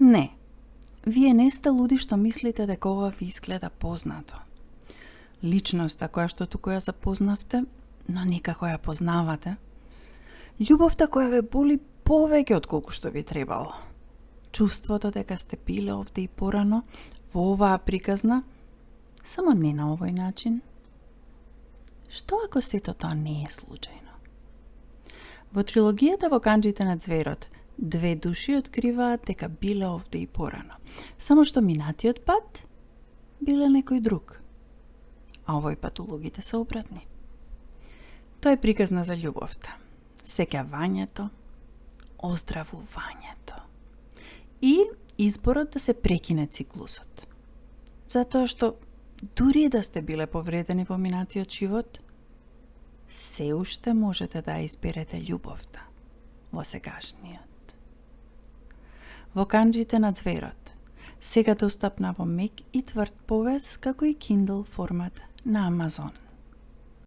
Не, вие не сте луди што мислите дека ова ви изгледа познато. Личноста која што туку ја запознавте, но никако ја познавате. Љубовта која ве боли повеќе од колку што би требало. Чувството дека сте биле овде и порано, во оваа приказна, само не на овој начин. Што ако сето тоа не е случајно? Во трилогијата Во канџите на ѕверот, две души откриваат дека биле овде и порано, само што минатиот пат биле некој друг, а овој пат улогите се обратни. Тоа е приказна за љубовта, сеќавањето, оздравувањето и изборот да се прекине циклусот. Затоа што дури да сте биле повредени во минатиот живот, се уште можете да изберете љубовта во сегашниот. Во канџите на ձверот, сега достапна во мек и тврд повес како и Kindle формат на Амазон.